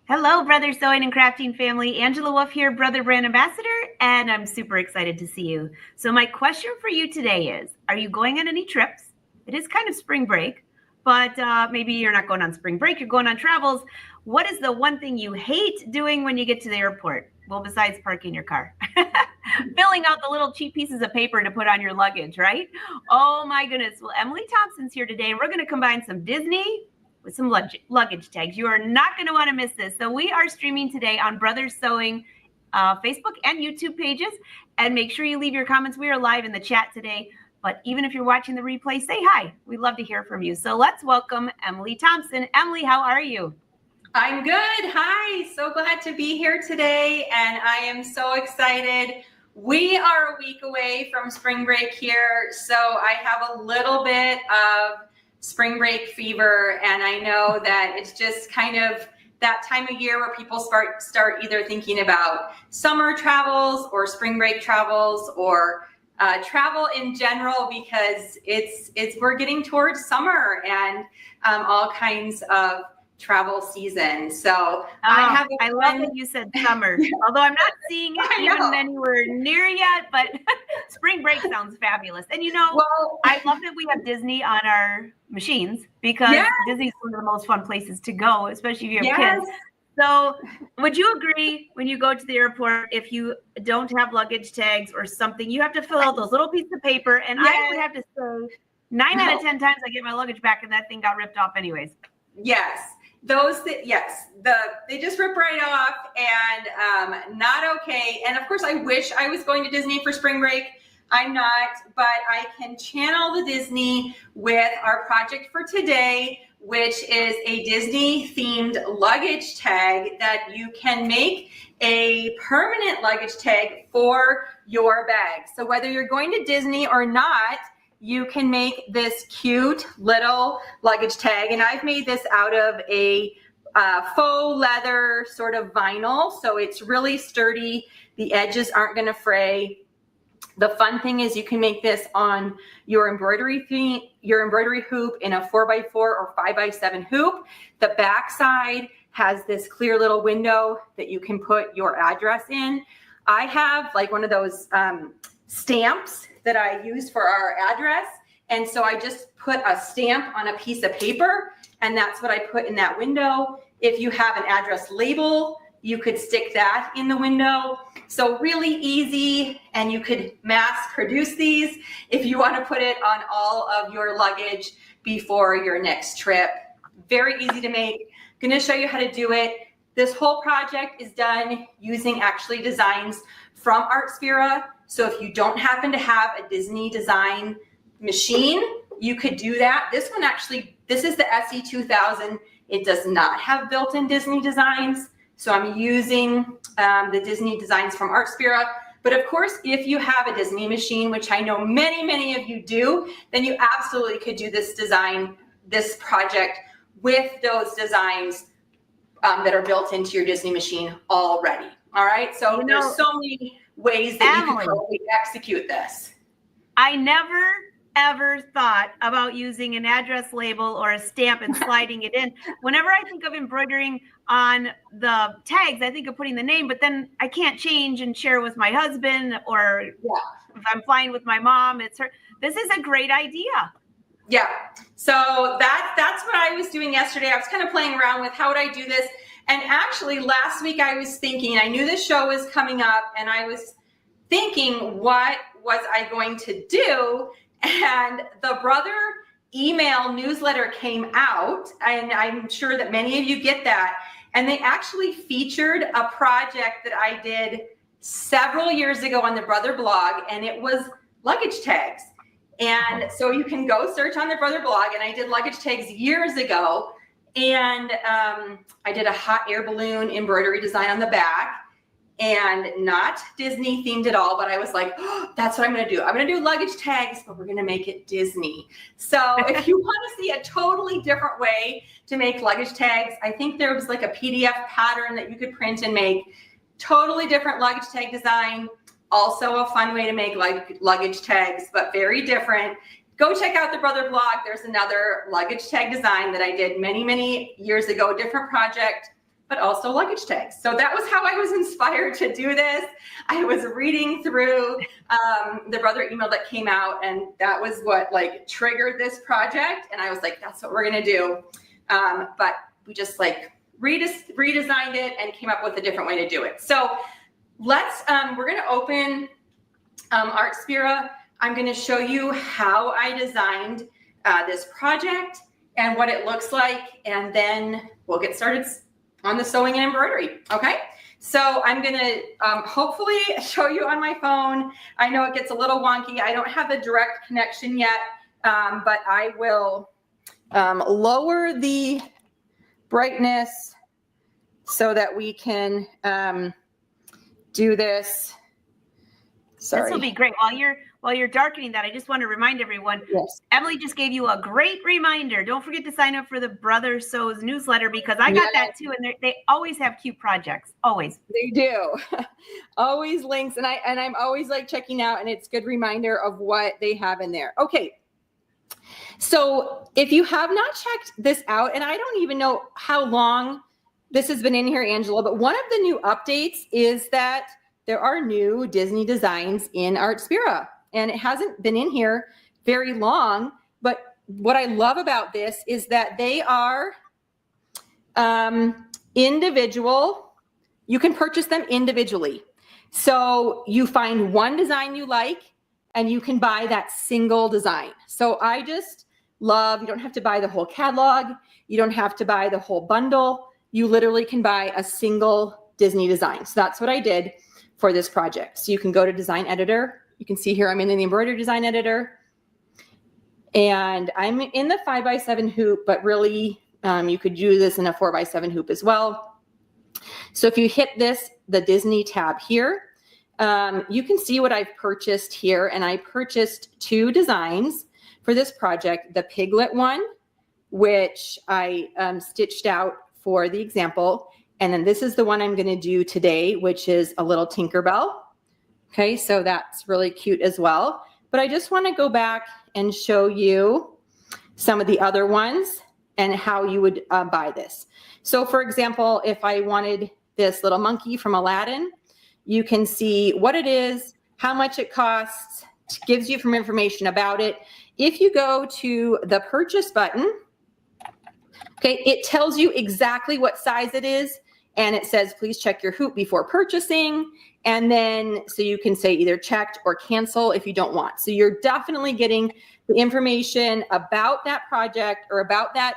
Hello, Brother Sewing and Crafting family. Angela Wolf here, Brother Brand Ambassador, and I'm super excited to see you. So my question for you today is, are you going on any trips? It is kind of spring break, but maybe you're not going on spring break, you're going on travels. What is the one thing you hate doing when you get to the airport? Well, besides parking your car. Filling out the little cheap pieces of paper to put on your luggage, right? Oh my goodness. Well, Emily Thompson's here today, and we're going to combine some Disney with some luggage tags. You are not going to want to miss this. So we are streaming today on Brothers Sewing Facebook and YouTube pages. And make sure you leave your comments. We are live in the chat today. But even if you're watching the replay, say hi. We'd love to hear from you. So let's welcome Emily Thompson. Emily, how are you? I'm good. Hi. So glad to be here today. And I am so excited. We are a week away from spring break here. So I have a little bit of spring break fever, and I know that it's just kind of that time of year where people start either thinking about summer travels or spring break travels or travel in general, because we're getting towards summer and all kinds of travel season. So I love that you said summer, although I'm not seeing it even anywhere near yet, but spring break sounds fabulous. And I love that we have Disney on our machines, because Disney is one of the most fun places to go, especially if you have kids. So would you agree, when you go to the airport, if you don't have luggage tags or something, you have to fill out those little pieces of paper? And I would have to say 9 out of 10 times I get my luggage back and that thing got ripped off anyways. Yes. They just rip right off, and not okay. And of course, I wish I was going to Disney for spring break. I'm not, but I can channel the Disney with our project for today, which is a Disney themed luggage tag that you can make a permanent luggage tag for your bag. So whether you're going to Disney or not, you can make this cute little luggage tag. And I've made this out of a faux leather sort of vinyl. So it's really sturdy. The edges aren't gonna fray. The fun thing is you can make this on your embroidery hoop in a 4x4 or 5x7 hoop. The back side has this clear little window that you can put your address in. I have like one of those stamps that I use for our address. And so I just put a stamp on a piece of paper, and that's what I put in that window. If you have an address label, you could stick that in the window. So really easy, and you could mass produce these if you want to put it on all of your luggage before your next trip. Very easy to make. I'm going to show you how to do it. This whole project is done using actually designs from Artspira. So if you don't happen to have a Disney design machine, you could do that. This one actually, this is the SE2000. It does not have built-in Disney designs. So I'm using the Disney designs from Artspira. But of course, if you have a Disney machine, which I know many, many of you do, then you absolutely could do this design, this project with those designs that are built into your Disney machine already. All right, so there's so many ways that you can probably execute this. I never ever thought about using an address label or a stamp and sliding it in. Whenever I think of embroidering on the tags, I think of putting the name, but then I can't change and share with my husband, or if I'm flying with my mom, it's her. This is a great idea. Yeah, so that's what I was doing yesterday. I was kind of playing around with how would I do this. And actually last week I was thinking, I knew this show was coming up, and I was thinking, what was I going to do? And the Brother email newsletter came out, and I'm sure that many of you get that. And they actually featured a project that I did several years ago on the Brother blog, and it was luggage tags. And so you can go search on the Brother blog, and I did luggage tags years ago. And I did a hot air balloon embroidery design on the back, and not Disney themed at all, but I was like, oh, that's what I'm going to do. I'm going to do luggage tags, but we're going to make it Disney. So if you want to see a totally different way to make luggage tags, I think there was like a PDF pattern that you could print and make. Totally different luggage tag design. Also a fun way to make luggage tags, but very different. Go check out the Brother blog. There's another luggage tag design that I did many, many years ago, different project. but also luggage tags. So that was how I was inspired to do this. I was reading through the Brother email that came out, and that was what like triggered this project. And I was like, that's what we're gonna do. But we just like redesigned it and came up with a different way to do it. So let's, we're gonna open Artspira. I'm gonna show you how I designed this project and what it looks like, and then we'll get started on the sewing and embroidery, okay? So I'm gonna hopefully show you on my phone. I know it gets a little wonky. I don't have a direct connection yet, but I will lower the brightness so that we can do this. Sorry. This will be great. While you're darkening that, I just want to remind everyone, yes. Emily just gave you a great reminder. Don't forget to sign up for the Brother Sews newsletter, because I got that too, and they always have cute projects. Always. They do. Always links, and I'm always like checking out, and it's a good reminder of what they have in there. Okay. So if you have not checked this out, and I don't even know how long this has been in here, Angela, but one of the new updates is that there are new Disney designs in Artspira, and it hasn't been in here very long. But what I love about this is that they are individual. You can purchase them individually. So you find one design you like, and you can buy that single design. So I just love, you don't have to buy the whole catalog. You don't have to buy the whole bundle. You literally can buy a single Disney design. So that's what I did for this project. So you can go to Design Editor. You can see here I'm in the Embroidery Design Editor. And I'm in the 5x7 hoop, but really you could do this in a 4x7 hoop as well. So if you hit this, the Disney tab here, you can see what I've purchased here. And I purchased 2 designs for this project. The Piglet one, which I stitched out for the example. And then this is the one I'm going to do today, which is a little Tinkerbell. Okay, so that's really cute as well. But I just want to go back and show you some of the other ones and how you would buy this. So for example, if I wanted this little monkey from Aladdin, you can see what it is, how much it costs, gives you some information about it. If you go to the purchase button, okay, it tells you exactly what size it is. And it says, please check your hoop before purchasing. And then, so you can say either checked or cancel if you don't want. So you're definitely getting the information about that project or about that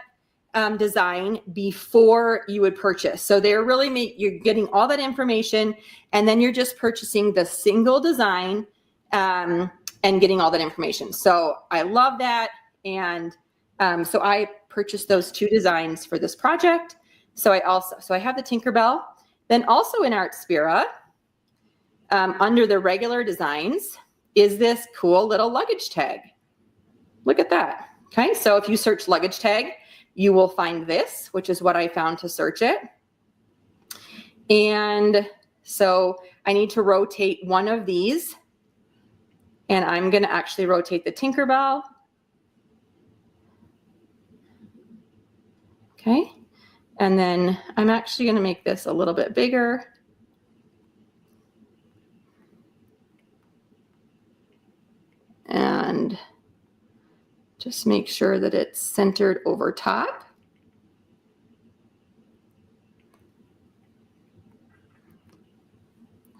design before you would purchase. So they're really, you're getting all that information, and then you're just purchasing the single design and getting all that information. So I love that. And so I purchased those 2 designs for this project. So I have the Tinkerbell. Then also in Artspira, under the regular designs, is this cool little luggage tag. Look at that. Okay, so if you search luggage tag, you will find this, which is what I found to search it. And so I need to rotate one of these, and I'm going to actually rotate the Tinkerbell. Okay. And then I'm actually going to make this a little bit bigger. And just make sure that it's centered over top.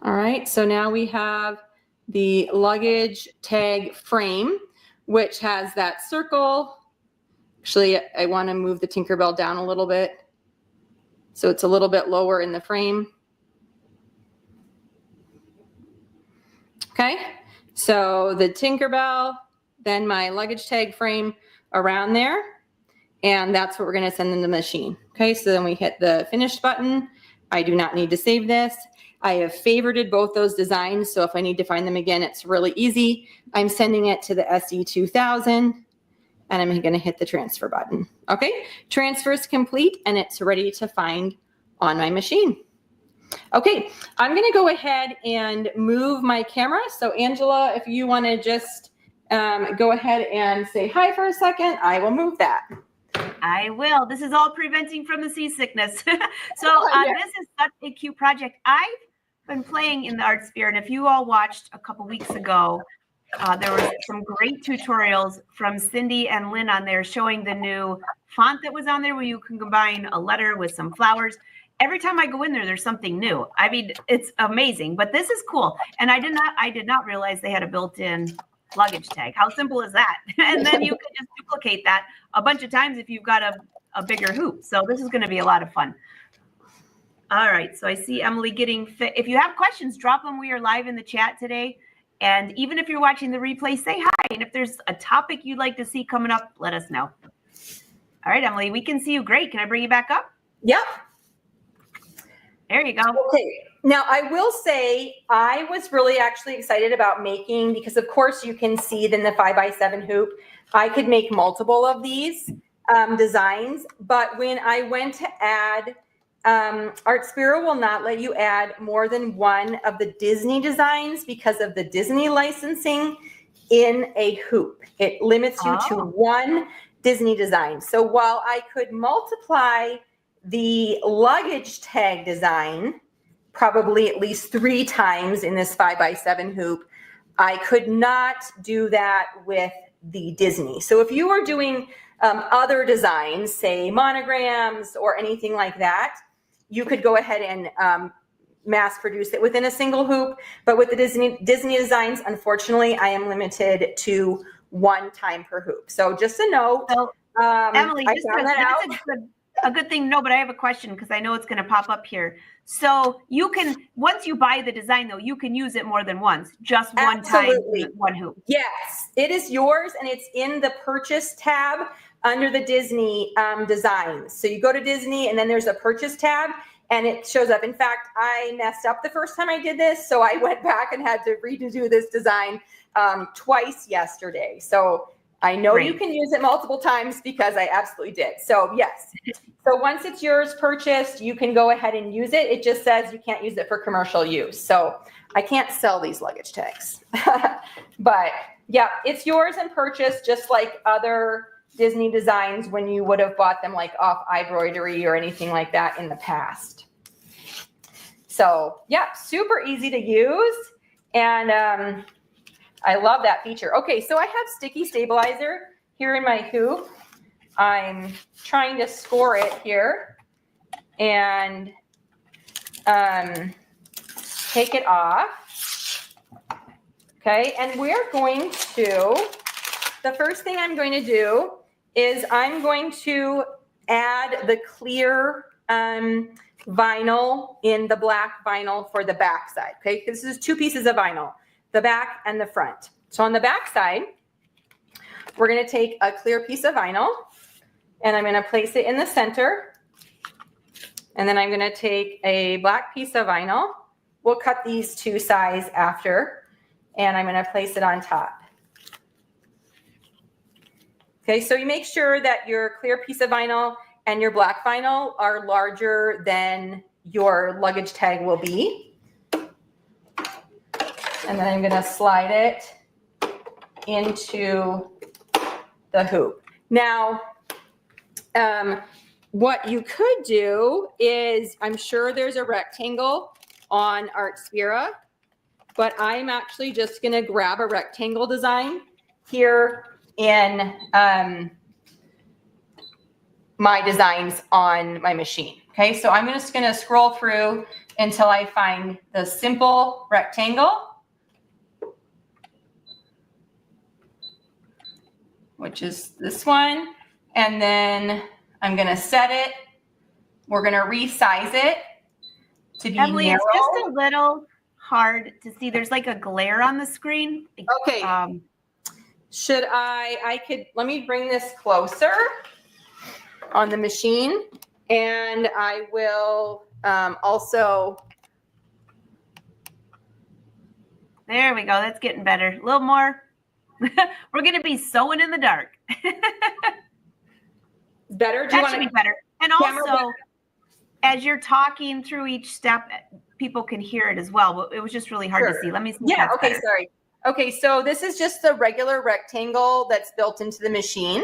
All right, so now we have the luggage tag frame, which has that circle. Actually, I want to move the Tinkerbell down a little bit, so it's a little bit lower in the frame. Okay, so the Tinkerbell, then my luggage tag frame around there, and that's what we're going to send in the machine. Okay, so then we hit the finished button. I do not need to save this. I have favorited both those designs, so if I need to find them again, it's really easy. I'm sending it to the SE2000. And I'm going to hit the transfer button. Okay, transfer is complete and it's ready to find on my machine. Okay, I'm going to go ahead and move my camera. So Angela, if you want to just go ahead and say hi for a second, I will move that. I will. This is all preventing from the seasickness. So this is such a cute project. I've been playing in the Artspira, and if you all watched a couple weeks ago, there was some great tutorials from Cindy and Lynn on there showing the new font that was on there where you can combine a letter with some flowers. Every time I go in there, there's something new. I mean, it's amazing, but this is cool. And I did not realize they had a built-in luggage tag. How simple is that? And then you can just duplicate that a bunch of times if you've got a bigger hoop. So this is going to be a lot of fun. All right. So I see Emily getting fit. If you have questions, drop them. We are live in the chat today. And even if you're watching the replay, say hi. And if there's a topic you'd like to see coming up, let us know. All right, Emily, we can see you great. Can I bring you back up? Yep. There you go. Okay. Now, I will say I was really actually excited about making, because of course you can see in the 5x7 hoop, I could make multiple of these designs. But when I went to add, Artspira will not let you add more than one of the Disney designs because of the Disney licensing in a hoop. It limits you to one Disney design. So while I could multiply the luggage tag design probably at least 3 times in this 5x7 hoop, I could not do that with the Disney. So if you were doing other designs, say monograms or anything like that, you could go ahead and mass produce it within a single hoop. But with the Disney designs, unfortunately, I am limited to 1 time per hoop. So just a note. So, Emily, a good thing. No, but I have a question because I know it's going to pop up here. So you can, once you buy the design though, you can use it more than once, just one time, one hoop. Yes, it is yours, and it's in the purchase tab under the Disney designs. So you go to Disney and then there's a purchase tab and it shows up. In fact, I messed up the first time I did this. So I went back and had to redo this design twice yesterday. So I know you can use it multiple times because I absolutely did. So yes. So once it's yours purchased, you can go ahead and use it. It just says you can't use it for commercial use. So I can't sell these luggage tags. But yeah, it's yours and purchased just like other Disney designs when you would have bought them like off Embroidery or anything like that in the past. So yeah, super easy to use. And I love that feature. Okay, so I have sticky stabilizer here in my hoop. I'm trying to score it here and take it off. Okay, and we're going to, the first thing I'm going to do is I'm going to add the clear vinyl in the black vinyl for the back side. Okay, this is 2 pieces of vinyl, the back and the front. So on the back side, we're going to take a clear piece of vinyl and I'm going to place it in the center. And then I'm going to take a black piece of vinyl. We'll cut these 2 sides after, and I'm going to place it on top. Okay, so you make sure that your clear piece of vinyl and your black vinyl are larger than your luggage tag will be. And then I'm going to slide it into the hoop. Now, what you could do is, I'm sure there's a rectangle on Artspira, but I'm actually just going to grab a rectangle design here in my designs on my machine. Okay, so I'm just going to scroll through until I find the simple rectangle, which is this one. And then I'm going to set it. We're going to resize it to be Emily, narrow. It's just a little hard to see. There's like a glare on the screen. Okay. Should let me bring this closer on the machine, and I will also. There we go. That's getting better. A little more. We're going to be sewing in the dark. Better? That should be better. And also, as you're talking through each step, people can hear it as well. But it was just really hard to see. Let me see. Yeah. Okay. Better. Sorry. Okay. So this is just the regular rectangle that's built into the machine.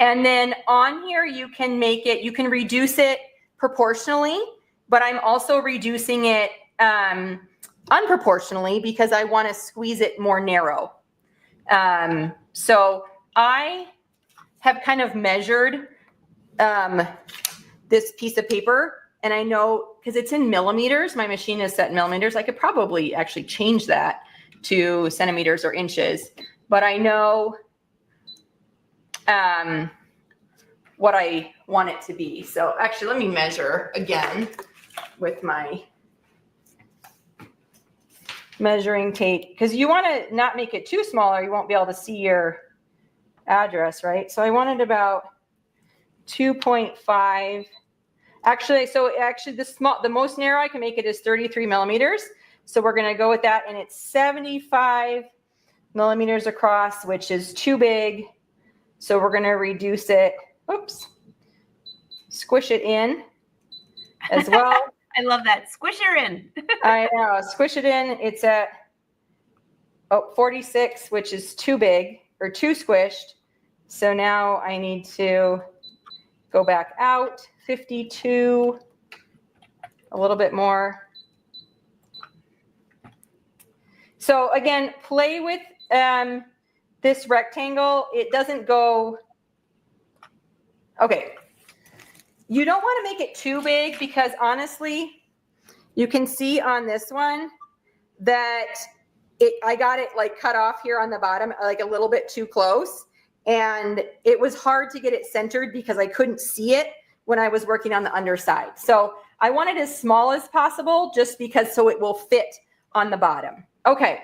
And then on here, you can make it, you can reduce it proportionally, but I'm also reducing it unproportionally because I want to squeeze it more narrow. So I have kind of measured this piece of paper, and I know because it's in millimeters, my machine is set in millimeters. I could probably actually change that to centimeters or inches, but I know what I want it to be. So actually, let me measure again with my measuring tape, because you want to not make it too small or you won't be able to see your address, right? So I wanted about 2.5. Actually, the most narrow I can make it is 33 millimeters. So we're going to go with that, and it's 75 millimeters across, which is too big. So we're going to reduce it. Oops. Squish it in as well. I love that. Squish her in. I know. Squish it in. It's at 46, which is too big or too squished. So now I need to go back out. 52, a little bit more. So again, play with this rectangle. It doesn't go. Okay. You don't want to make it too big because honestly, you can see on this one that I got it like cut off here on the bottom, like a little bit too close. And it was hard to get it centered because I couldn't see it when I was working on the underside. So I want it as small as possible just because so it will fit on the bottom. Okay,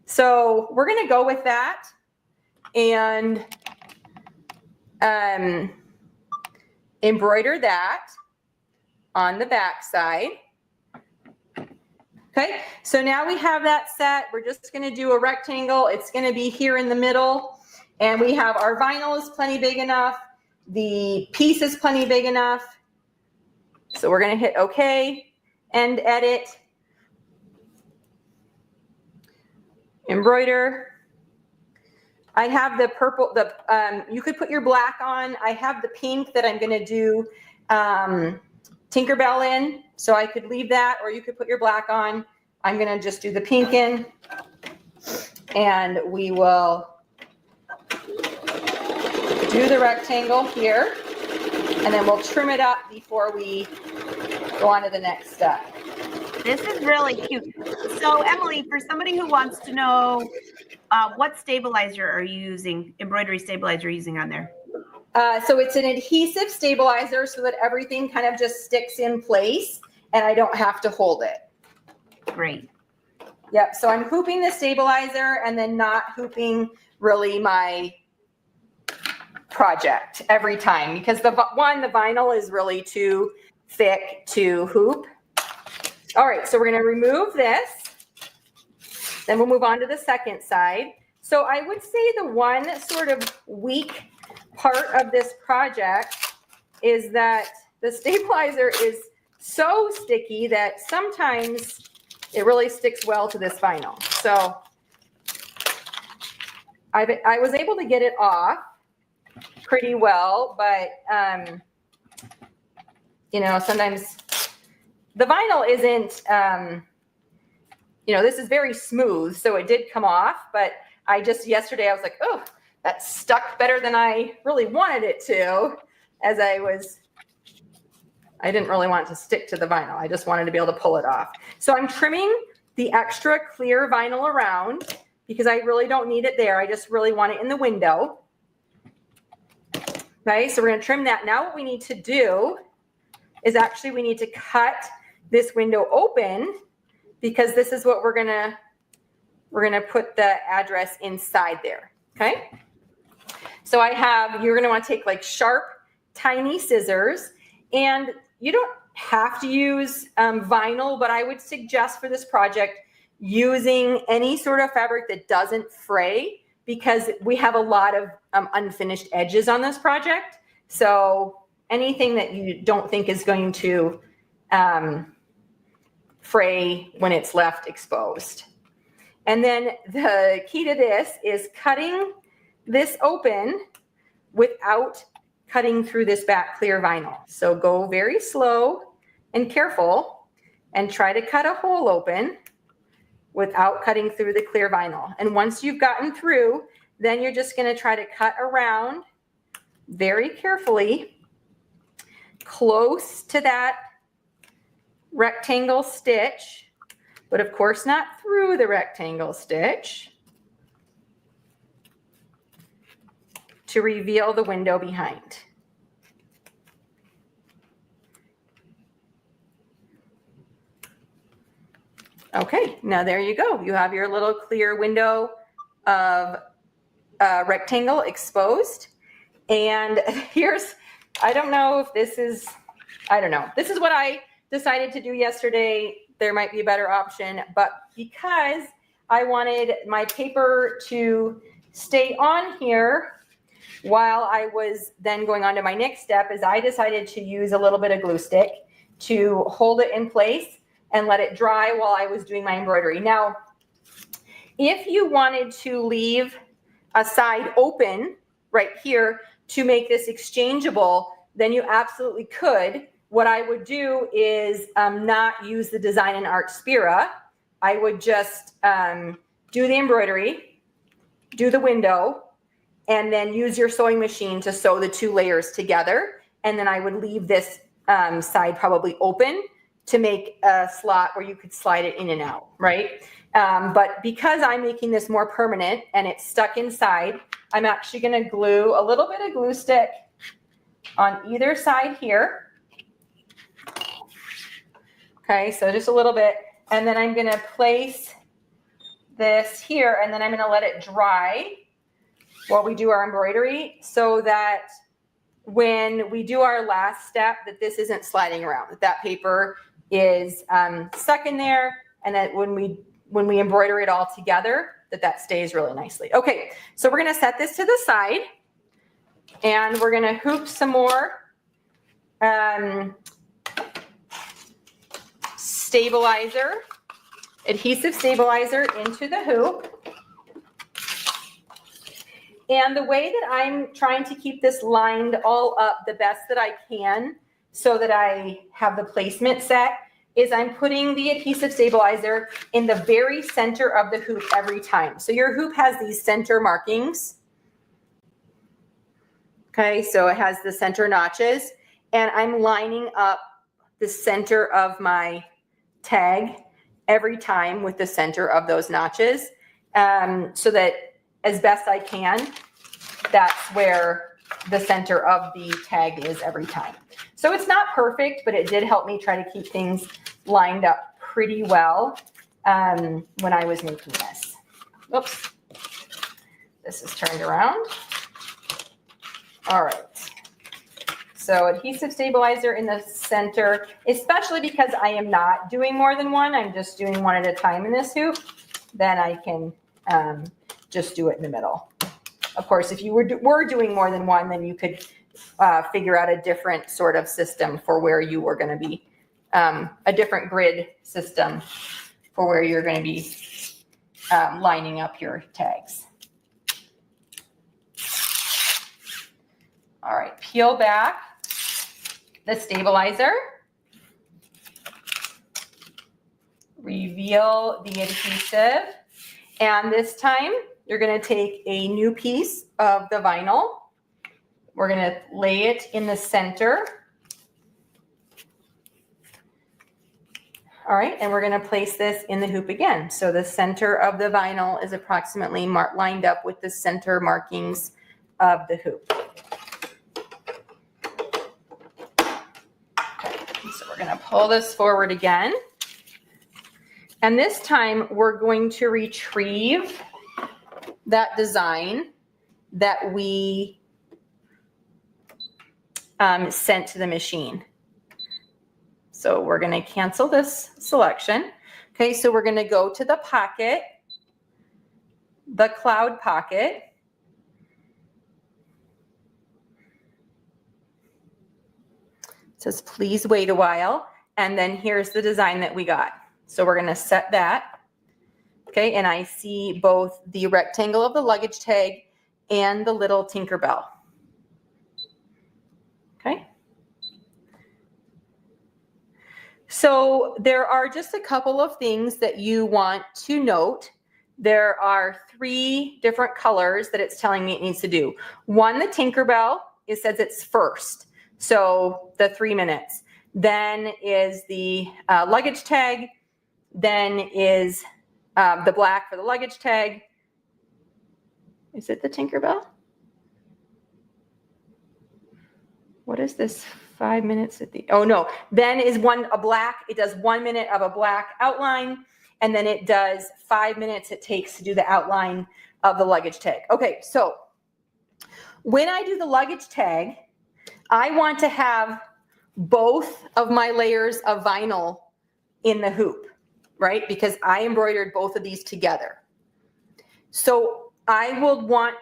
so we're going to go with that and embroider that on the back side. Okay, so now we have that set. We're just going to do a rectangle. It's going to be here in the middle, and we have our vinyl is plenty big enough. The piece is plenty big enough. So we're going to hit OK and edit. Embroider. I have the purple, you could put your black on. I have the pink that I'm going to do Tinkerbell in. So I could leave that, or you could put your black on. I'm going to just do the pink in. And we will do the rectangle here, and then we'll trim it up before we go on to the next step. This is really cute. So Emily, for somebody who wants to know what stabilizer are you using, embroidery stabilizer using on there? So it's an adhesive stabilizer so that everything kind of just sticks in place and I don't have to hold it. Great. Yep, so I'm hooping the stabilizer and then not hooping really my project every time because the vinyl is really too thick to hoop. All right, so we're going to remove this. Then we'll move on to the second side. So I would say the one sort of weak part of this project is that the stabilizer is so sticky that sometimes it really sticks well to this vinyl. So I was able to get it off pretty well, but you know, sometimes the vinyl isn't, you know, this is very smooth, so it did come off, but yesterday I was like, oh, that stuck better than I really wanted it to, as I didn't really want it to stick to the vinyl. I just wanted to be able to pull it off. So I'm trimming the extra clear vinyl around because I really don't need it there. I just really want it in the window. Okay, so we're going to trim that. Now what we need to do is actually we need to cut this window open because this is what we're going to put the address inside there. Okay. So you're going to want to take like sharp, tiny scissors, and you don't have to use vinyl, but I would suggest for this project using any sort of fabric that doesn't fray because we have a lot of unfinished edges on this project. So anything that you don't think is going to fray when it's left exposed. And then the key to this is cutting this open without cutting through this back clear vinyl. So go very slow and careful and try to cut a hole open without cutting through the clear vinyl. And once you've gotten through, then you're just going to try to cut around very carefully, close to that rectangle stitch, but of course not through the rectangle stitch, to reveal the window behind. Okay, now there you go. You have your little clear window of rectangle exposed. And here's, I don't know if this is, I don't know. This is what I decided to do yesterday. There might be a better option, but because I wanted my paper to stay on here while I was then going on to my next step, is I decided to use a little bit of glue stick to hold it in place and let it dry while I was doing my embroidery. Now, if you wanted to leave a side open right here to make this exchangeable, then you absolutely could. What I would do is not use the design in Artspira. I would just do the embroidery, do the window, and then use your sewing machine to sew the two layers together. And then I would leave this side probably open to make a slot where you could slide it in and out, right? But because I'm making this more permanent and it's stuck inside, I'm actually going to glue a little bit of glue stick on either side here. Okay, so just a little bit. And then I'm going to place this here, and then I'm going to let it dry while we do our embroidery, so that when we do our last step, that this isn't sliding around, that paper is stuck in there, and that when we embroider it all together, that stays really nicely. Okay, so we're going to set this to the side, and we're going to hoop some more stabilizer, adhesive stabilizer into the hoop. And the way that I'm trying to keep this lined all up the best that I can so that I have the placement set is I'm putting the adhesive stabilizer in the very center of the hoop every time. So your hoop has these center markings. Okay, so it has the center notches, and I'm lining up the center of my tag every time with the center of those notches, so that as best I can, that's where the center of the tag is every time. So it's not perfect, but it did help me try to keep things lined up pretty well when I was making this. Oops, this is turned around. All right. So adhesive stabilizer in the center, especially because I am not doing more than one, I'm just doing one at a time in this hoop, then I can just do it in the middle. Of course, if you were doing more than one, then you could figure out a different sort of system for where you were going to be, a different grid system for where you're going to be lining up your tags. All right, peel back the stabilizer, reveal the adhesive, and this time you're going to take a new piece of the vinyl. We're going to lay it in the center. All right, and we're going to place this in the hoop again. So the center of the vinyl is approximately lined up with the center markings of the hoop. So we're going to pull this forward again. And this time we're going to retrieve that design that we sent to the machine. So we're going to cancel this selection. Okay, so we're going to go to the pocket, the cloud pocket. It says, please wait a while. And then here's the design that we got. So we're going to set that. Okay, and I see both the rectangle of the luggage tag and the little Tinkerbell. Okay. So there are just a couple of things that you want to note. There are 3 different colors that it's telling me it needs to do. One, the Tinkerbell, it says it's first. So the 3 minutes. Then is the luggage tag. Then is the black for the luggage tag. Is it the Tinkerbell? What is this? 5 minutes at the, oh no, then is a black, it does 1 minute of a black outline, and then it does 5 minutes it takes to do the outline of the luggage tag. Okay, so when I do the luggage tag, I want to have both of my layers of vinyl in the hoop, right? Because I embroidered both of these together. So I will want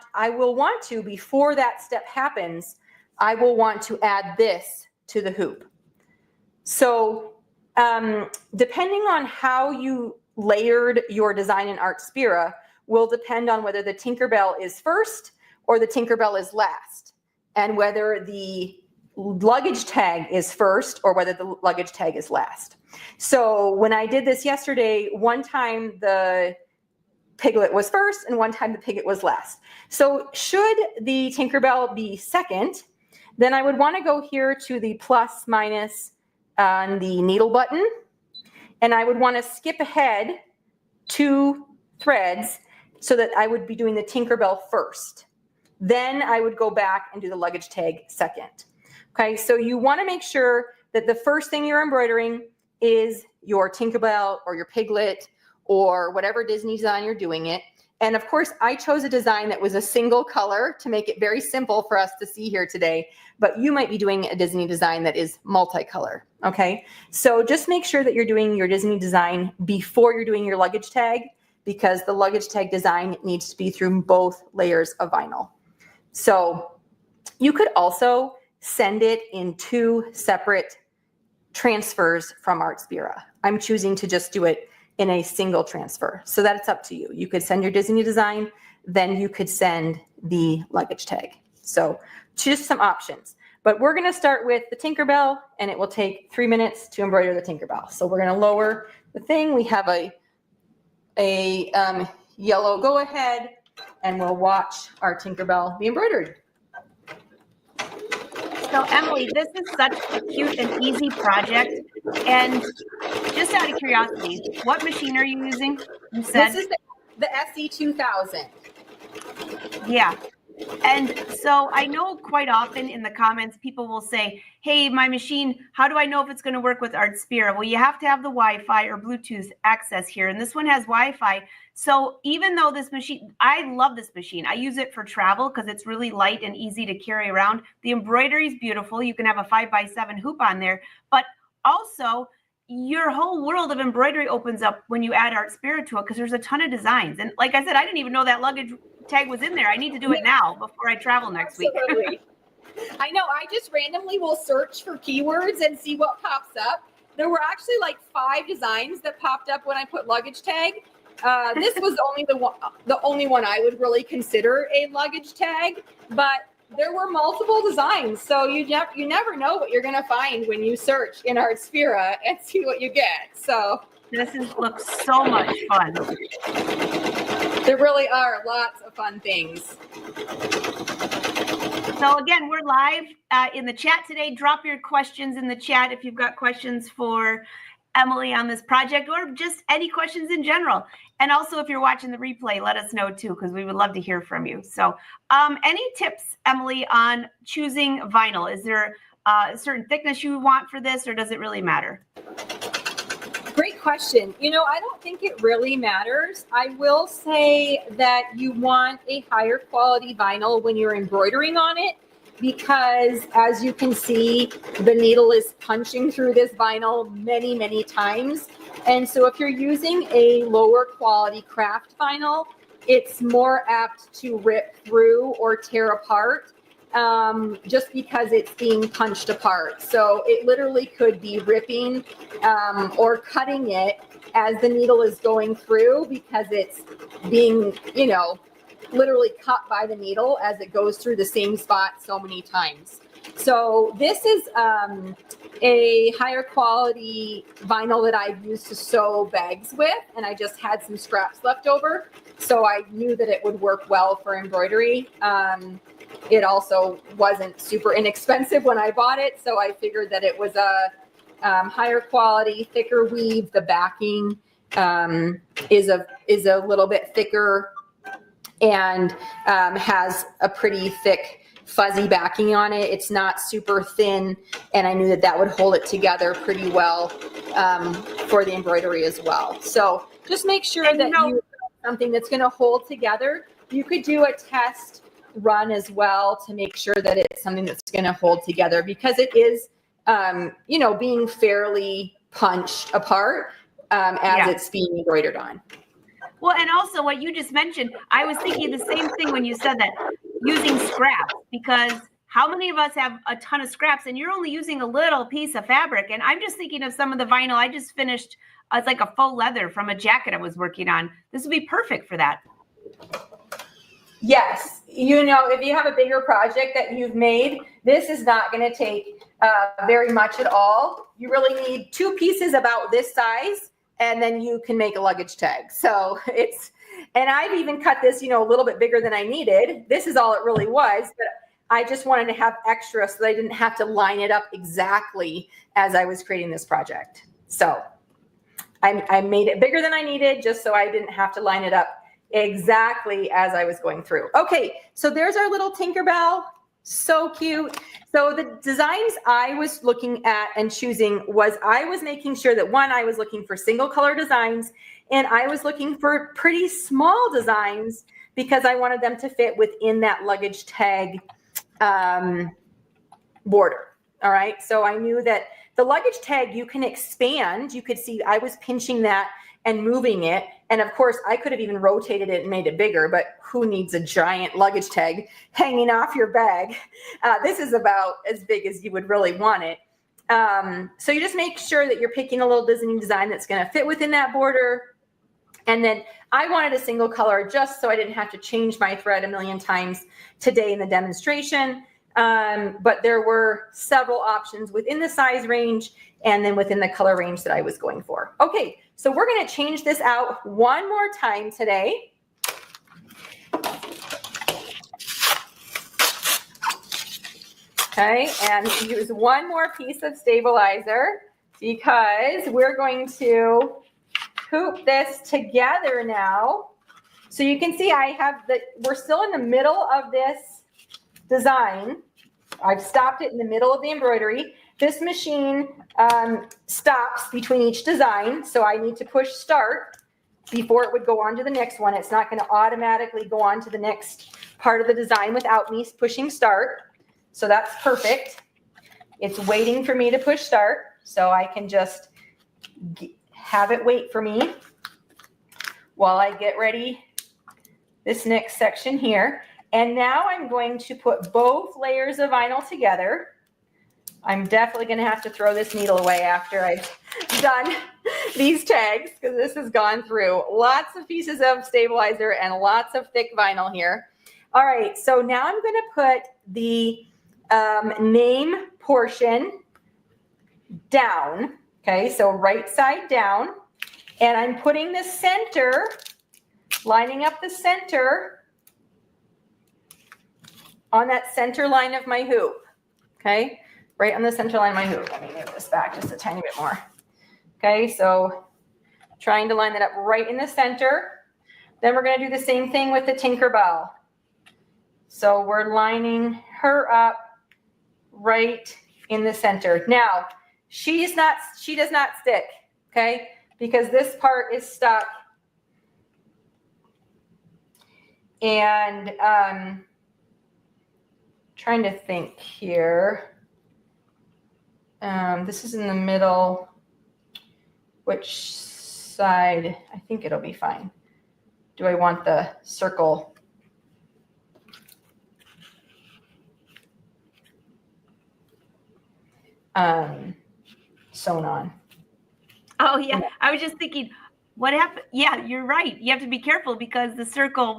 to, before that step happens, I will want to add this to the hoop. So depending on how you layered your design in Artspira will depend on whether the Tinkerbell is first or the Tinkerbell is last, and whether the luggage tag is first or whether the luggage tag is last. So when I did this yesterday, one time the piglet was first and one time the piglet was last. So should the Tinkerbell be second, then I would want to go here to the plus minus on the needle button, and I would want to skip ahead 2 threads so that I would be doing the Tinkerbell first. Then I would go back and do the luggage tag second. Okay, so you want to make sure that the first thing you're embroidering is your Tinkerbell or your piglet or whatever Disney design you're doing it. And of course, I chose a design that was a single color to make it very simple for us to see here today, but you might be doing a Disney design that is multicolor, okay? So just make sure that you're doing your Disney design before you're doing your luggage tag, because the luggage tag design needs to be through both layers of vinyl. So you could also send it in 2 separate transfers from Artspira. I'm choosing to just do it in a single transfer. So that's up to you. You could send your Disney design, then you could send the luggage tag. So just some options. But we're going to start with the Tinkerbell, and it will take 3 minutes to embroider the Tinkerbell. So we're going to lower the thing. We have a yellow go ahead, and we'll watch our Tinkerbell be embroidered. So Emily, this is such a cute and easy project. And just out of curiosity, what machine are you using? You said this is the SE2000. Yeah. And so I know quite often in the comments, people will say, hey, my machine, how do I know if it's going to work with Artspira? Well, you have to have the Wi-Fi or Bluetooth access here. And this one has Wi-Fi. So even though this machine, I love this machine. I use it for travel because it's really light and easy to carry around. The embroidery is beautiful. You can have a 5x7 hoop on there. But also, your whole world of embroidery opens up when you add Artspira to it, because there's a ton of designs. And like I said, I didn't even know that luggage tag was in there. I need to do it now before I travel next week. I know. I just randomly will search for keywords and see what pops up. There were actually like 5 designs that popped up when I put luggage tag. This was the only one I would really consider a luggage tag, but there were multiple designs. So you never know what you're going to find when you search in Artspira and see what you get. So this looks so much fun. There really are lots of fun things. So again, we're live in the chat today. Drop your questions in the chat if you've got questions for Emily on this project, or just any questions in general. And also, if you're watching the replay, let us know too, because we would love to hear from you. So any tips, Emily, on choosing vinyl? Is there a certain thickness you want for this, or does it really matter? Great question. You know, I don't think it really matters. I will say that you want a higher quality vinyl when you're embroidering on it, because as you can see, the needle is punching through this vinyl many, many times. And so if you're using a lower quality craft vinyl, it's more apt to rip through or tear apart just because it's being punched apart. So it literally could be ripping or cutting it as the needle is going through, because it's being, you know, literally cut by the needle as it goes through the same spot so many times. So this is a higher quality vinyl that I used to sew bags with, and I just had some scraps left over. So I knew that it would work well for embroidery. It also wasn't super inexpensive when I bought it, so I figured that it was a higher quality, thicker weave. The backing is a little bit thicker and has a pretty thick fuzzy backing on it. It's not super thin, and I knew that that would hold it together pretty well for the embroidery as well. So just make sure that you have something that's going to hold together. You could do a test run as well to make sure that it's something that's going to hold together, because it is, you know, being fairly punched apart as it's being embroidered on. Well, and also what you just mentioned, I was thinking the same thing when you said that, using scraps, because how many of us have a ton of scraps and you're only using a little piece of fabric? And I'm just thinking of some of the vinyl I just finished. It's like a faux leather from a jacket I was working on. This would be perfect for that. Yes. You know, if you have a bigger project that you've made, this is not going to take very much at all. You really need 2 pieces about this size, and then you can make a luggage tag. So it's, and I've even cut this, you know, a little bit bigger than I needed. This is all it really was, but I just wanted to have extra so that I didn't have to line it up exactly as I was creating this project. So I made it bigger than I needed just so I didn't have to line it up exactly as I was going through. Okay, so there's our little Tinkerbell. So cute. So the designs I was looking at and choosing was, I was making sure that, one, I was looking for single color designs, and I was looking for pretty small designs because I wanted them to fit within that luggage tag border. All right. So I knew that the luggage tag, you can expand. You could see I was pinching that and moving it. And of course, I could have even rotated it and made it bigger, but who needs a giant luggage tag hanging off your bag? This is about as big as you would really want it. So you just make sure that you're picking a little Disney design that's going to fit within that border. And then I wanted a single color just so I didn't have to change my thread a million times today in the demonstration. But there were several options within the size range and then within the color range that I was going for. Okay, so we're going to change this out one more time today. Okay, and use one more piece of stabilizer because we're going to hoop this together now. So you can see I have we're still in the middle of this design. I've stopped it in the middle of the embroidery. This machine stops between each design, so I need to push start before it would go on to the next one. It's not going to automatically go on to the next part of the design without me pushing start. So that's perfect. It's waiting for me to push start, so I can just have it wait for me while I get ready this next section here. And now I'm going to put both layers of vinyl together. I'm definitely going to have to throw this needle away after I've done these tags because this has gone through lots of pieces of stabilizer and lots of thick vinyl here. All right, so now I'm going to put the name portion down. Okay, so right side down. And I'm putting the center, lining up the center on that center line of my hoop. Okay, right on the center line of my hoop. Let me move this back just a tiny bit more. Okay, so trying to line that up right in the center. Then we're going to do the same thing with the Tinkerbell. So we're lining her up right in the center. Now, she does not stick, okay? Because this part is stuck. And trying to think here. This is in the middle. Which side? I think it'll be fine. Do I want the circle? Sewn on. Oh yeah, I was just thinking, what happened? Yeah, you're right. You have to be careful because the circle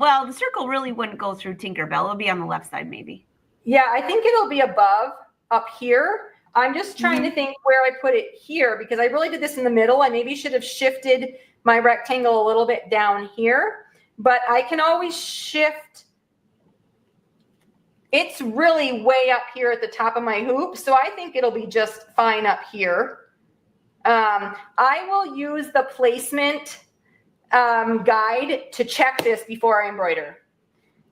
really wouldn't go through Tinkerbell. It'll be on the left side maybe. Yeah, I think it'll be above up here. I'm just trying to think where I put it here because I really did this in the middle. I maybe should have shifted my rectangle a little bit down here, but I can always shift. It's really way up here at the top of my hoop, so I think it'll be just fine up here. I will use the placement guide to check this before I embroider.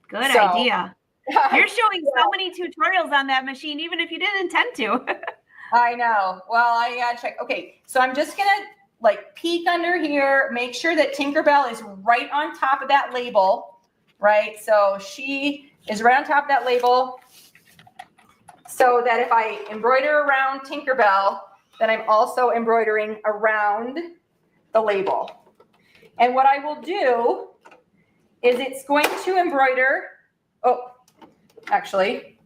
Good idea. You're showing so many tutorials on that machine, even if you didn't intend to. I know. Well, I gotta check. Okay, so I'm just gonna like peek under here, make sure that Tinkerbell is right on top of that label, right? So she is right on top of that label so that if I embroider around Tinkerbell, then I'm also embroidering around the label. And what I will do is it's going to embroider, oh, actually,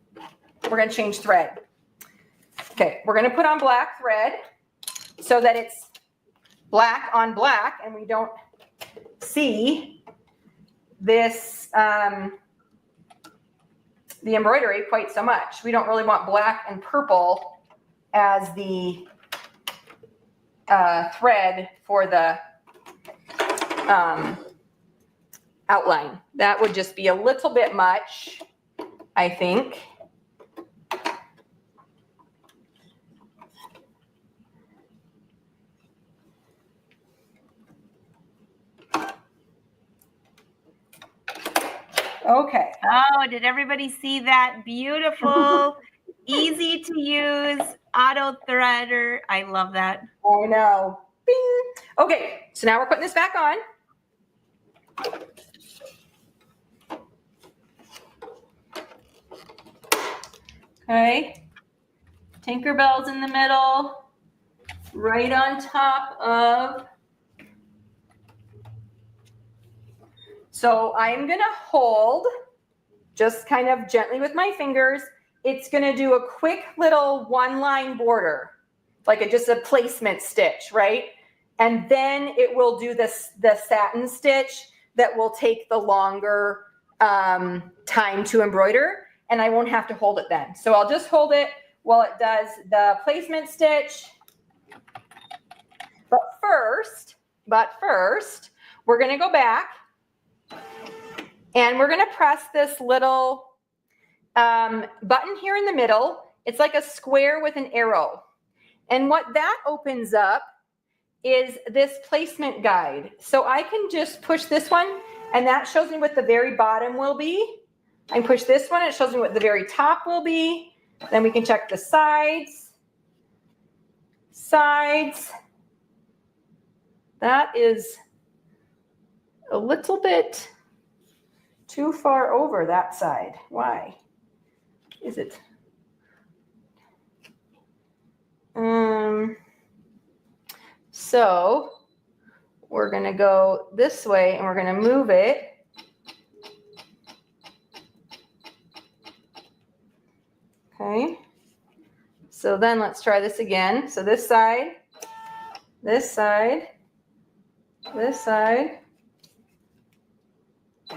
we're going to change thread. Okay, we're going to put on black thread so that it's black on black and we don't see this, the embroidery quite so much. We don't really want black and purple as the thread for the outline. That would just be a little bit much, I think. Okay. Oh, did everybody see that beautiful, easy to use auto threader? I love that. I know. Bing. Okay, so now we're putting this back on. Okay. Tinkerbell's in the middle, right on top of. So I'm going to hold just kind of gently with my fingers. It's going to do a quick little one-line border, like just a placement stitch, right? And then it will do the satin stitch that will take the longer time to embroider, and I won't have to hold it then. So I'll just hold it while it does the placement stitch. But first, we're going to go back. And we're going to press this little button here in the middle. It's like a square with an arrow. And what that opens up is this placement guide. So I can just push this one, and that shows me what the very bottom will be. I can push this one, and it shows me what the very top will be. Then we can check the sides. That is a little bit too far over that side. Why is it? So we're going to go this way and we're going to move it. Okay. So then let's try this again. So this side, this side, this side,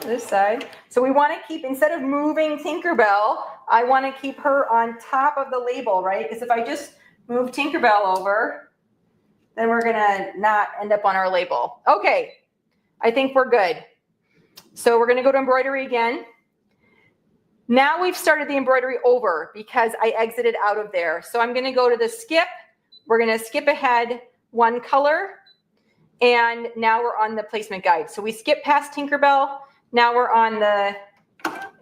this side. So we want to keep, instead of moving Tinkerbell, I want to keep her on top of the label, right? Because if I just move Tinkerbell over, then we're going to not end up on our label. Okay, I think we're good. So we're going to go to embroidery again. Now we've started the embroidery over because I exited out of there. So I'm going to go to the skip. We're going to skip ahead one color. And now we're on the placement guide. So we skip past Tinkerbell. Now we're on the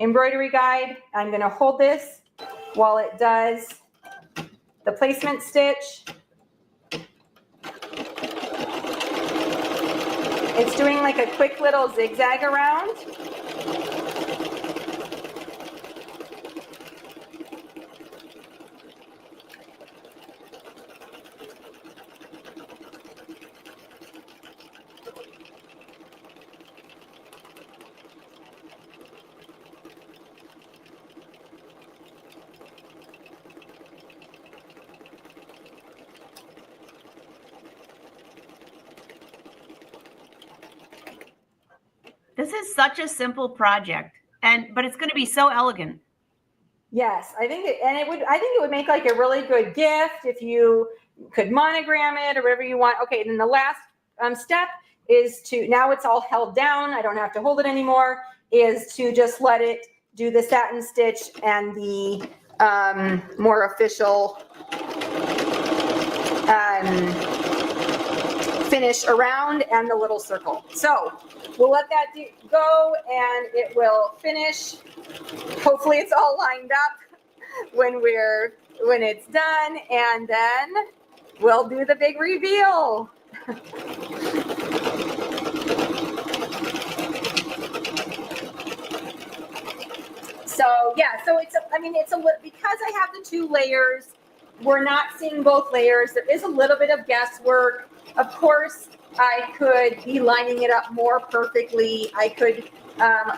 embroidery guide. I'm going to hold this while it does the placement stitch. It's doing like a quick little zigzag around. This is such a simple project, but it's going to be so elegant. Yes, I think I think it would make like a really good gift if you could monogram it or whatever you want. Okay, then the last step is to, now it's all held down, I don't have to hold it anymore, is to just let it do the satin stitch and the more official finish around and the little circle. So we'll let that go and it will finish. Hopefully it's all lined up when it's done, and then we'll do the big reveal. So yeah, so it's because I have the 2 layers, we're not seeing both layers. There is a little bit of guesswork. Of course, I could be lining it up more perfectly. I could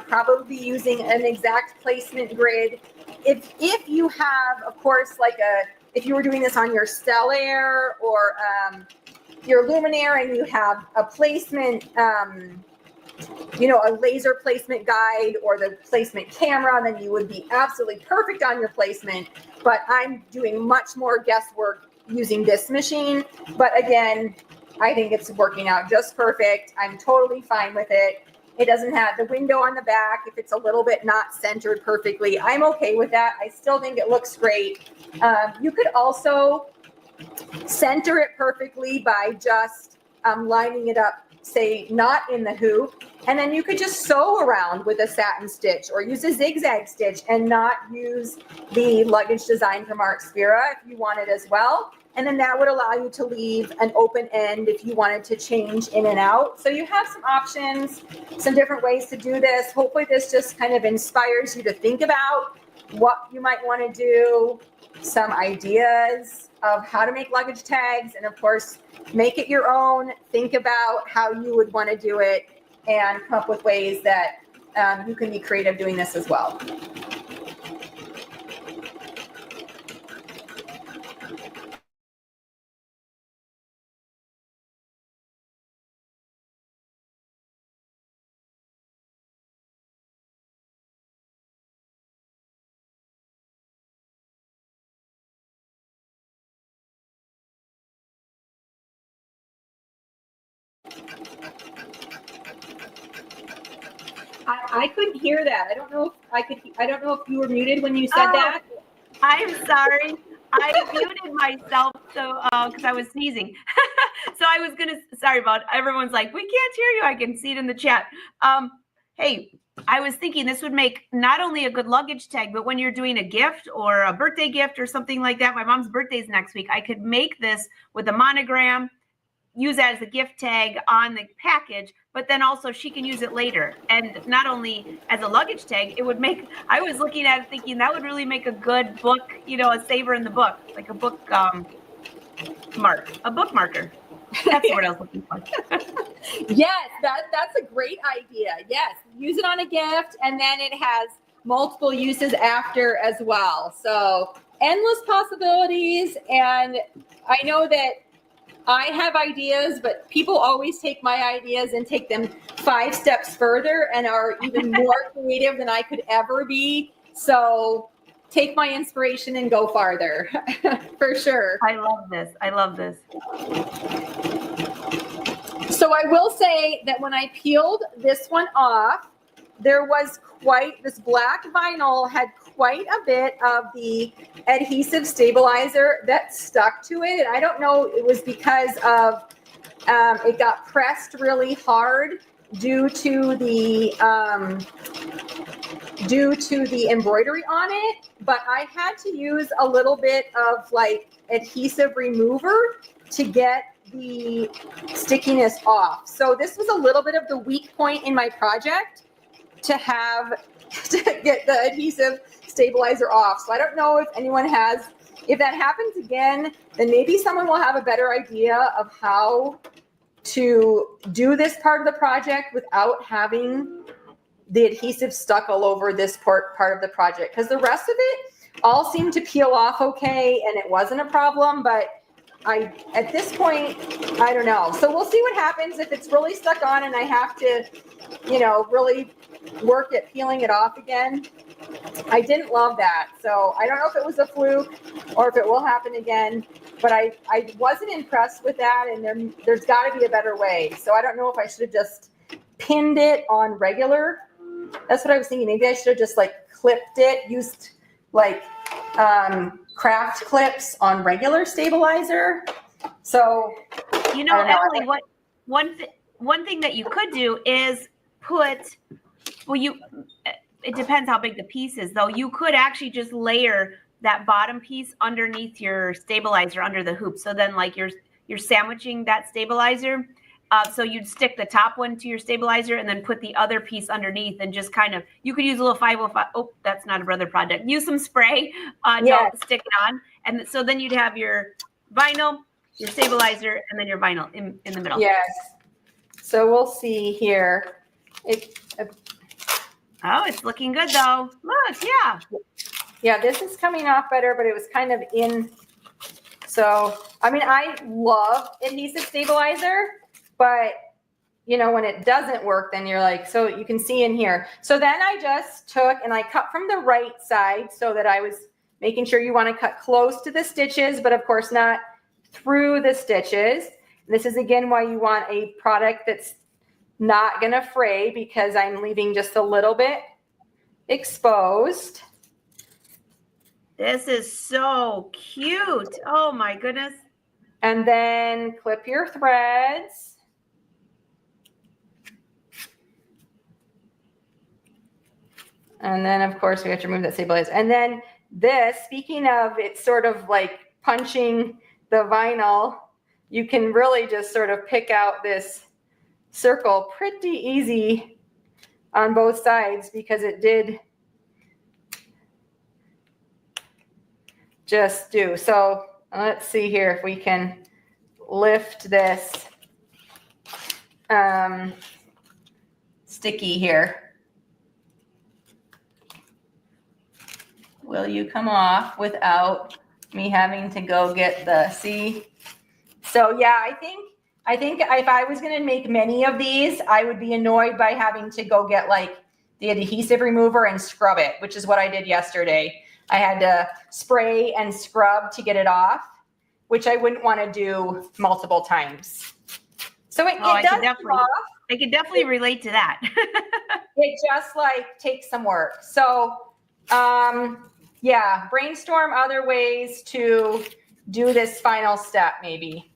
probably be using an exact placement grid. If you have, of course, if you were doing this on your Stellaire or your Luminaire and you have a placement, a laser placement guide or the placement camera, then you would be absolutely perfect on your placement. But I'm doing much more guesswork using this machine. But again, I think it's working out just perfect. I'm totally fine with it. It doesn't have the window on the back. If it's a little bit not centered perfectly, I'm okay with that. I still think it looks great. You could also center it perfectly by just lining it up, say not in the hoop, and then you could just sew around with a satin stitch or use a zigzag stitch and not use the luggage design from Artspira if you wanted as well. And then that would allow you to leave an open end if you wanted to change in and out. So you have some options, some different ways to do this. Hopefully this just kind of inspires you to think about what you might want to do, some ideas of how to make luggage tags, and of course, make it your own. Think about how you would want to do it and come up with ways that you can be creative doing this as well. I couldn't hear that. I don't know if I could. I don't know if you were muted when you said that. I'm sorry. I muted myself because I was sneezing. So I was sorry about it. Everyone's like, we can't hear you. I can see it in the chat. Hey, I was thinking this would make not only a good luggage tag, but when you're doing a gift or a birthday gift or something like that, my mom's birthday is next week, I could make this with a monogram, use that as a gift tag on the package, but then also she can use it later. And not only as a luggage tag, it would make, I was looking at it thinking that would really make a good book, a saver in the book, like a book a book marker. That's what I was looking for. Yes, that's a great idea. Yes, use it on a gift, and then it has multiple uses after as well. So endless possibilities. And I know that I have ideas, but people always take my ideas and take them 5 steps further and are even more creative than I could ever be. So take my inspiration and go farther, for sure. I love this. I love this. So I will say that when I peeled this one off, there was this black vinyl had quite a bit of the adhesive stabilizer that stuck to it. And I don't know, it was because of, it got pressed really hard due to the embroidery on it, but I had to use a little bit of adhesive remover to get the stickiness off. So this was a little bit of the weak point in my project, to get the adhesive stabilizer off. So I don't know if anyone has, if that happens again, then maybe someone will have a better idea of how to do this part of the project without having the adhesive stuck all over this part of the project. Because the rest of it all seemed to peel off okay, and it wasn't a problem, but at this point, I don't know. So we'll see what happens if it's really stuck on and I have to, really work at peeling it off again. I didn't love that. So I don't know if it was a fluke or if it will happen again, but I wasn't impressed with that, and there's got to be a better way. So I don't know if I should have just pinned it on regular. That's what I was thinking. Maybe I should have just like clipped it, used like craft clips on regular stabilizer. So you know, Emily, one thing that you could do is put, it depends how big the piece is, though. You could actually just layer that bottom piece underneath your stabilizer under the hoop. So then like you're sandwiching that stabilizer. So you'd stick the top one to your stabilizer and then put the other piece underneath, and just kind of, you could use a little 505. Oh, that's not a Brother project. Use some spray to stick it on. And so then you'd have your vinyl, your stabilizer, and then your vinyl in the middle. Yes. So we'll see here. Oh, it's looking good though. Look, yeah. Yeah, this is coming off better, but it was kind of in. So, I mean, I love adhesive stabilizer, but you know, when it doesn't work, then you're like, so you can see in here. So then I just took and I cut from the right side so that I was making sure you want to cut close to the stitches, but of course not through the stitches. This is again why you want a product that's not going to fray, because I'm leaving just a little bit exposed. This is so cute. Oh my goodness. And then clip your threads. And then of course we have to remove that stabilizer. And then this, speaking of, it's sort of like punching the vinyl, you can really just sort of pick out this circle pretty easy on both sides, because it did just do. So let's see here if we can lift this sticky here. Will you come off without me having to go get the, see? So yeah, I think if I was going to make many of these, I would be annoyed by having to go get like the adhesive remover and scrub it, which is what I did yesterday. I had to spray and scrub to get it off, which I wouldn't want to do multiple times. So it does come off. I can definitely relate to that. It just like takes some work. So yeah, brainstorm other ways to do this final step maybe.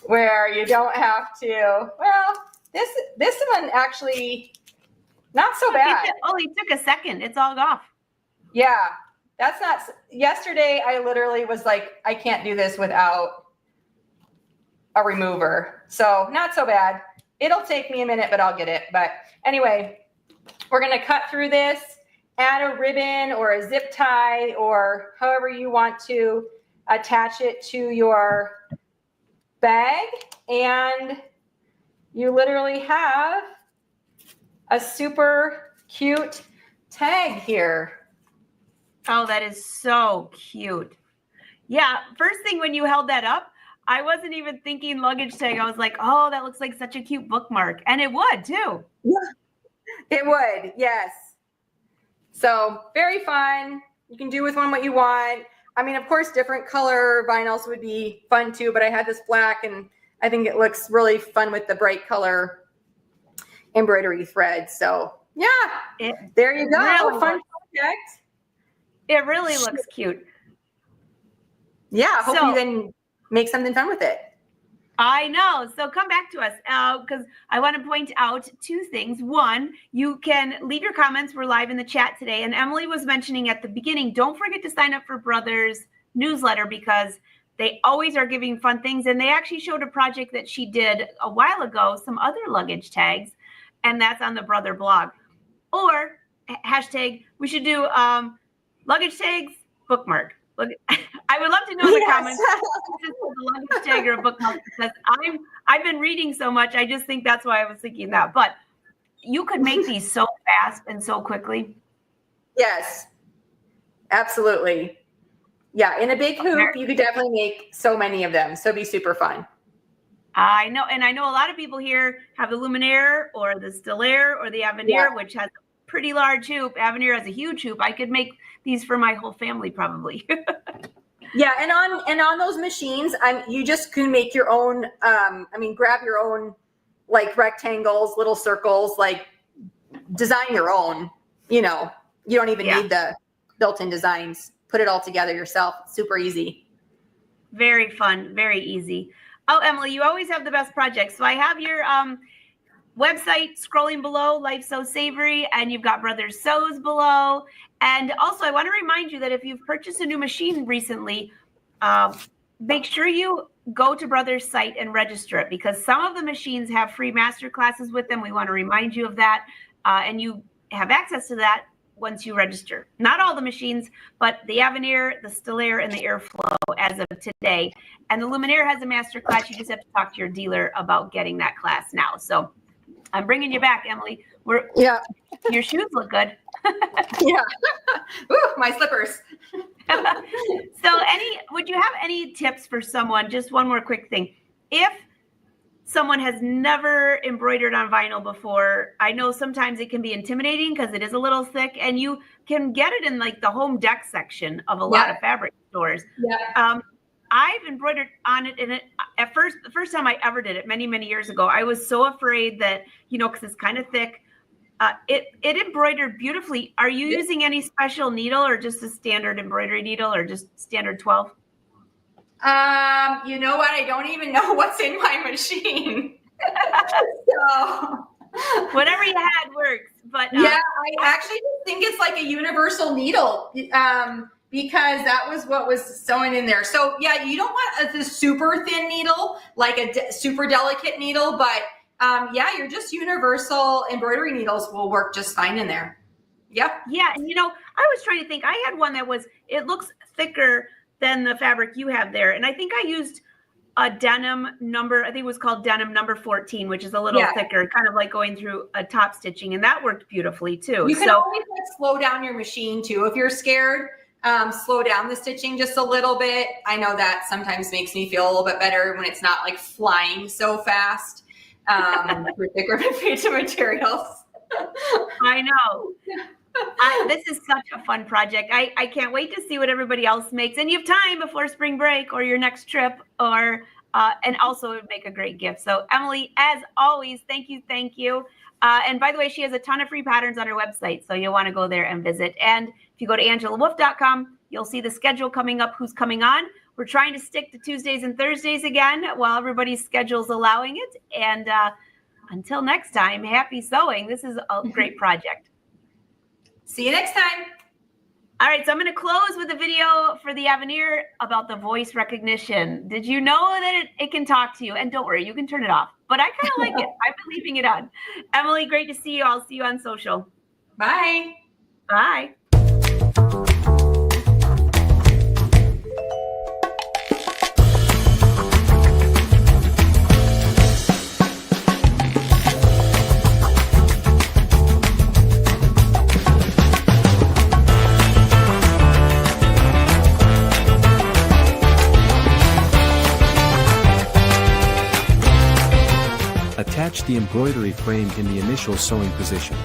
Where you don't have to, well, this one actually not so bad. It only took a second. It's all off. Yeah, that's not, yesterday I literally was like, I can't do this without a remover. So not so bad. It'll take me a minute, but I'll get it. But anyway, we're going to cut through this, add a ribbon or a zip tie or however you want to attach it to your bag, and you literally have a super cute tag here. Oh, that is so cute. Yeah, first thing when you held that up, I wasn't even thinking luggage tag. I was like, oh, that looks like such a cute bookmark. And it would too. Yeah, it would. Yes. So very fun. You can do with one what you want. I mean, of course, different color vinyls would be fun too, but I had this black and I think it looks really fun with the bright color embroidery thread. So yeah, there you go. Really fun project. It really looks cute. Yeah, I hope you then make something fun with it. I know. So come back to us because I want to point out two things. One, you can leave your comments. We're live in the chat today. And Emily was mentioning at the beginning, don't forget to sign up for Brothers newsletter because they always are giving fun things. And they actually showed a project that she did a while ago, some other luggage tags, and that's on the Brother blog. Or hashtag, we should do luggage tags bookmark. Look, I would love to know in the comments the luggage tag or a bookmark, because I've been reading so much. I just think that's why I was thinking that. But you could make these so fast and so quickly. Yes, absolutely. Yeah, in a big hoop, you could definitely make so many of them. So it'd be super fun. I know, and I know a lot of people here have the Luminaire or the Stellaire or the Avenir, which has pretty large hoop. Avenir has a huge hoop. I could make these for my whole family probably. Yeah, and on those machines, you just can make your own. Grab your own like rectangles, little circles, like design your own. You know, you don't even need the built-in designs. Put it all together yourself. It's super easy. Very fun, very easy. Oh, Emily, you always have the best projects. So I have your website scrolling below, Life So Savory, and you've got Brothers Sews below. And also, I want to remind you that if you've purchased a new machine recently, make sure you go to Brothers' site and register it, because some of the machines have free master classes with them. We want to remind you of that, and you have access to that once you register. Not all the machines, but the Avenir, the Stellaire, and the Airflow as of today. And the Luminaire has a master class. You just have to talk to your dealer about getting that class now. So I'm bringing you back, Emily. Your shoes look good. Yeah. Ooh, my slippers. So would you have any tips for someone? Just one more quick thing. If someone has never embroidered on vinyl before, I know sometimes it can be intimidating because it is a little thick, and you can get it in like the home deck section of a lot of fabric stores. Yeah. I've embroidered on it, and the first time I ever did it many, many years ago, I was so afraid that, because it's kind of thick, it embroidered beautifully. Are you using any special needle, or just a standard embroidery needle, or just standard 12? You know what? I don't even know what's in my machine. So whatever you had works. But yeah, I actually think it's like a universal needle, because that was what was sewn in there. So yeah, you don't want the super thin needle, like a super delicate needle, but yeah, your just universal embroidery needles will work just fine in there. Yep. Yeah, and I was trying to think. I had one that it looks thicker than the fabric you have there. And I think I used a denim number, I think it was called denim number 14, which is a little thicker, kind of like going through a top stitching. And that worked beautifully too. You can always slow down your machine too. If you're scared, slow down the stitching just a little bit. I know that sometimes makes me feel a little bit better when it's not like flying so fast with thicker piece of materials. I know. This is such a fun project. I can't wait to see what everybody else makes. And you have time before spring break or your next trip, and also it would make a great gift. So Emily, as always, thank you. And by the way, she has a ton of free patterns on her website, so you'll want to go there and visit. And if you go to angelawolf.com, you'll see the schedule coming up, who's coming on. We're trying to stick to Tuesdays and Thursdays again while everybody's schedule's allowing it. And until next time, happy sewing. This is a great project. See you next time. All right, so I'm going to close with a video for the Avenir about the voice recognition. Did you know that it can talk to you? And don't worry, you can turn it off. But I kind of like it. I've been leaving it on. Emily, great to see you. I'll see you on social. Bye. Bye. Attach the embroidery frame in the initial sewing position.